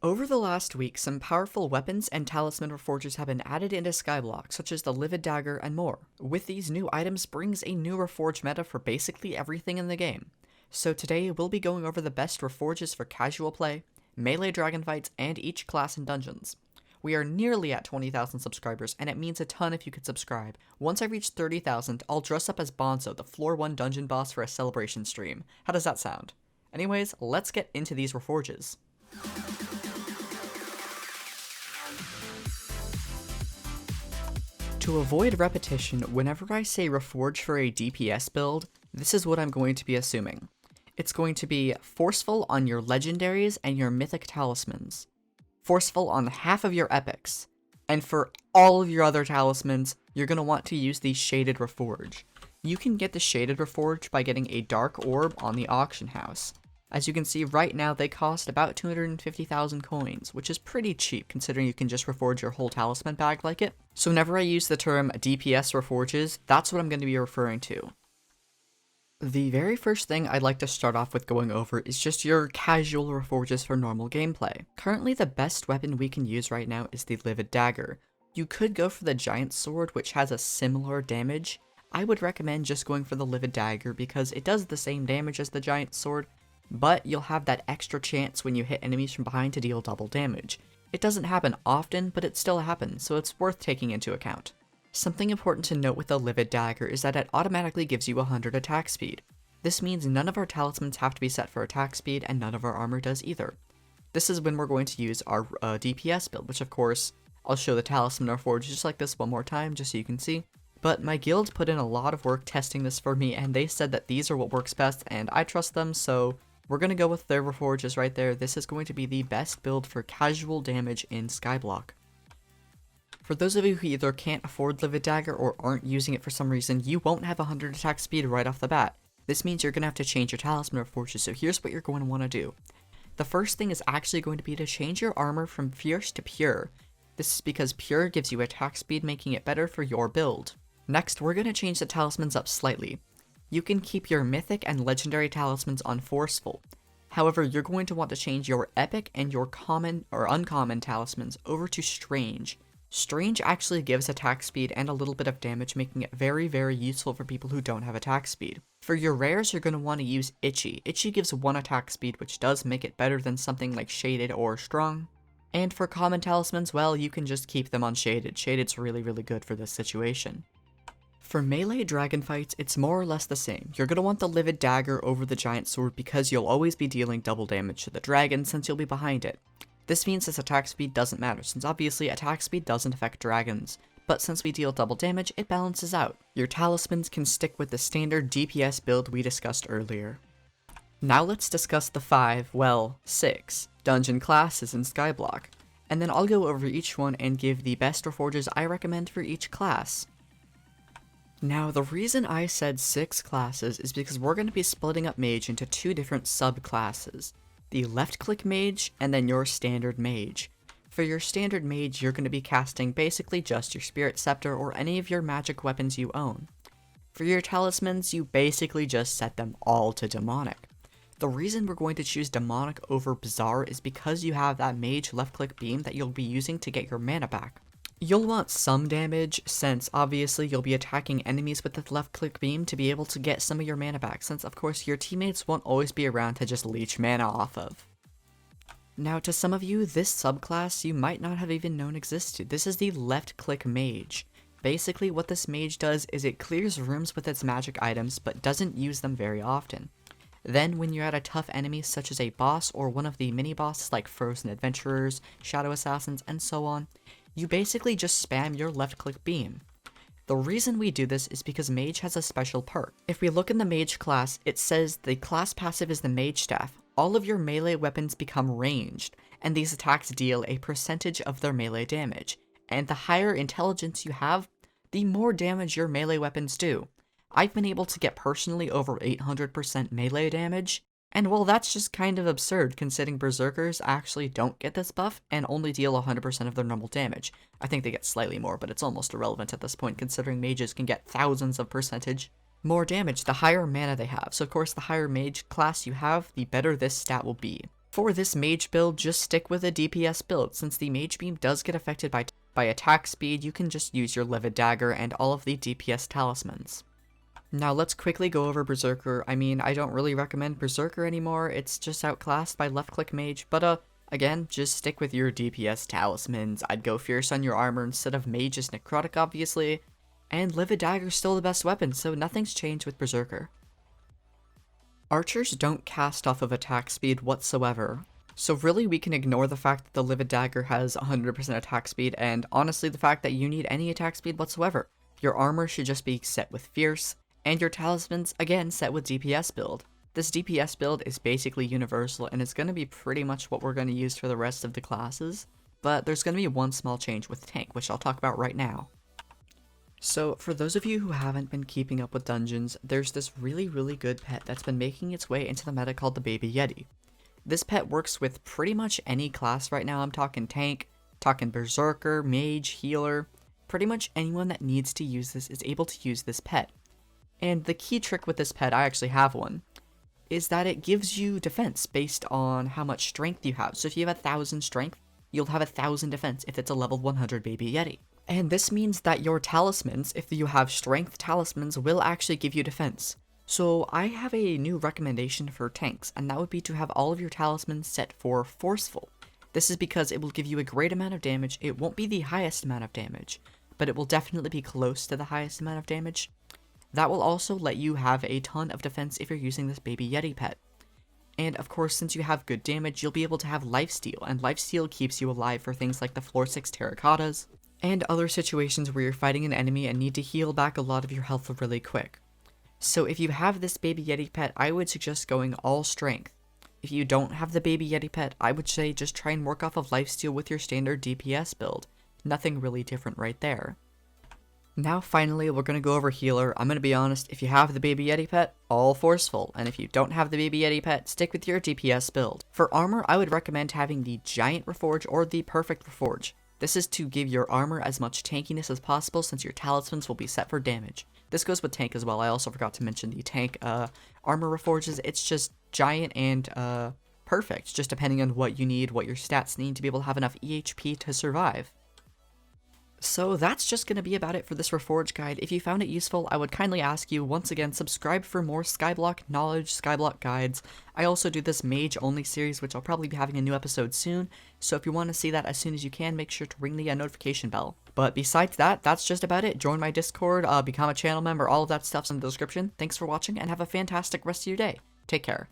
Over the last week, some powerful weapons and talisman reforges have been added into Skyblock, such as the Livid Dagger and more. With these new items brings a new reforge meta for basically everything in the game. So today, we'll be going over the best reforges for casual play, melee dragon fights, and each class in dungeons. We are nearly at 20,000 subscribers, and it means a ton if you could subscribe. Once I reach 30,000, I'll dress up as Bonzo, the floor 1 dungeon boss, for a celebration stream. How does that sound? Anyways, let's get into these reforges. To avoid repetition, whenever I say reforge for a DPS build, this is what I'm going to be assuming. It's going to be forceful on your legendaries and your mythic talismans, forceful on half of your epics, and for all of your other talismans, you're going to want to use the shaded reforge. You can get the shaded reforge by getting a dark orb on the auction house. As you can see right now, they cost about 250,000 coins, which is pretty cheap considering you can just reforge your whole talisman bag like it. So whenever I use the term DPS reforges, that's what I'm going to be referring to. The very first thing I'd like to start off with going over is just your casual reforges for normal gameplay. Currently the best weapon we can use right now is the Livid Dagger. You could go for the Giant Sword, which has a similar damage. I would recommend just going for the Livid Dagger because it does the same damage as the Giant Sword, but you'll have that extra chance when you hit enemies from behind to deal double damage. It doesn't happen often, but it still happens, so it's worth taking into account. Something important to note with the Livid Dagger is that it automatically gives you 100 attack speed. This means none of our talismans have to be set for attack speed, and none of our armor does either. This is when we're going to use our DPS build, which of course, I'll show the talisman reforge just like this one more time, just so you can see. But my guild put in a lot of work testing this for me, and they said that these are what works best, and I trust them, so we're going to go with their reforges right there. This is going to be the best build for casual damage in Skyblock. For those of you who either can't afford Livid Dagger or aren't using it for some reason, you won't have 100 attack speed right off the bat. This means you're going to have to change your talisman reforges, so here's what you're going to want to do. The first thing is actually going to be to change your armor from fierce to pure. This is because pure gives you attack speed, making it better for your build. Next, we're going to change the talismans up slightly. You can keep your mythic and legendary talismans on forceful. However, you're going to want to change your epic and your common or uncommon talismans over to strange. Strange actually gives attack speed and a little bit of damage, making it very, very useful for people who don't have attack speed. For your rares, you're going to want to use itchy. Itchy gives 1 attack speed, which does make it better than something like shaded or strong. And for common talismans, well, you can just keep them on shaded. Shaded's really, really good for this situation. For melee dragon fights, it's more or less the same. You're going to want the Livid Dagger over the Giant Sword because you'll always be dealing double damage to the dragon since you'll be behind it. This means this attack speed doesn't matter, since obviously attack speed doesn't affect dragons, but since we deal double damage, it balances out. Your talismans can stick with the standard DPS build we discussed earlier. Now let's discuss the 6 dungeon classes in Skyblock, and then I'll go over each one and give the best reforges I recommend for each class. Now, the reason I said 6 classes is because we're going to be splitting up Mage into 2 different subclasses. The left-click Mage, and then your standard Mage. For your standard Mage, you're going to be casting basically just your Spirit Scepter or any of your magic weapons you own. For your talismans, you basically just set them all to Demonic. The reason we're going to choose Demonic over Bizarre is because you have that Mage left-click beam that you'll be using to get your mana back. You'll want some damage, since obviously you'll be attacking enemies with the left click beam to be able to get some of your mana back, since of course your teammates won't always be around to just leech mana off of. Now to some of you, this subclass you might not have even known existed. This is the left click mage. Basically what this mage does is it clears rooms with its magic items but doesn't use them very often. Then when you're at a tough enemy such as a boss or one of the mini bosses like Frozen Adventurers, Shadow Assassins, and so on, you basically just spam your left click beam. The reason we do this is because Mage has a special perk. If we look in the Mage class, it says the class passive is the Mage Staff. All of your melee weapons become ranged, and these attacks deal a percentage of their melee damage. And the higher intelligence you have, the more damage your melee weapons do. I've been able to get personally over 800% melee damage, and well, that's just kind of absurd considering Berserkers actually don't get this buff and only deal 100% of their normal damage. I think they get slightly more, but it's almost irrelevant at this point considering mages can get thousands of percentage more damage the higher mana they have. So of course the higher mage class you have, the better this stat will be. For this mage build, just stick with a DPS build. Since the mage beam does get affected by attack speed, you can just use your livid dagger and all of the DPS talismans. Now let's quickly go over Berserker. I mean, I don't really recommend Berserker anymore, it's just outclassed by left-click mage, but again, just stick with your DPS talismans. I'd go Fierce on your armor instead of Mage's Necrotic, obviously, and Livid Dagger's still the best weapon, so nothing's changed with Berserker. Archers don't cast off of attack speed whatsoever, so really we can ignore the fact that the Livid Dagger has 100% attack speed, and honestly the fact that you need any attack speed whatsoever. Your armor should just be set with Fierce, and your talismans, again, set with DPS build. This DPS build is basically universal, and it's going to be pretty much what we're going to use for the rest of the classes, but there's going to be one small change with Tank, which I'll talk about right now. So, for those of you who haven't been keeping up with dungeons, there's this really good pet that's been making its way into the meta called the Baby Yeti. This pet works with pretty much any class right now. I'm talking Tank, talking Berserker, Mage, Healer. Pretty much anyone that needs to use this is able to use this pet. And the key trick with this pet, I actually have one, is that it gives you defense based on how much strength you have. So if you have 1,000 strength, you'll have 1,000 defense if it's a level 100 Baby Yeti. And this means that your talismans, if you have strength talismans, will actually give you defense. So I have a new recommendation for tanks, and that would be to have all of your talismans set for forceful. This is because it will give you a great amount of damage. It won't be the highest amount of damage, but it will definitely be close to the highest amount of damage. That will also let you have a ton of defense if you're using this Baby Yeti pet. And of course, since you have good damage, you'll be able to have lifesteal, and lifesteal keeps you alive for things like the floor 6 terracottas, and other situations where you're fighting an enemy and need to heal back a lot of your health really quick. So if you have this Baby Yeti pet, I would suggest going all strength. If you don't have the Baby Yeti pet, I would say just try and work off of lifesteal with your standard DPS build. Nothing really different right there. Now finally, we're going to go over Healer. I'm going to be honest, if you have the Baby Yeti pet, all forceful, and if you don't have the Baby Yeti pet, stick with your DPS build. For armor, I would recommend having the Giant Reforge or the Perfect Reforge. This is to give your armor as much tankiness as possible since your talismans will be set for damage. This goes with tank as well. I also forgot to mention the tank armor reforges. It's just giant and perfect, just depending on what you need, what your stats need to be able to have enough EHP to survive. So that's just going to be about it for this Reforge guide. If you found it useful, I would kindly ask you, once again, subscribe for more Skyblock knowledge, Skyblock guides. I also do this Mage only series, which I'll probably be having a new episode soon, so if you want to see that as soon as you can, make sure to ring the notification bell. But besides that, that's just about it. Join my Discord, become a channel member, all of that stuff's in the description. Thanks for watching, and have a fantastic rest of your day. Take care.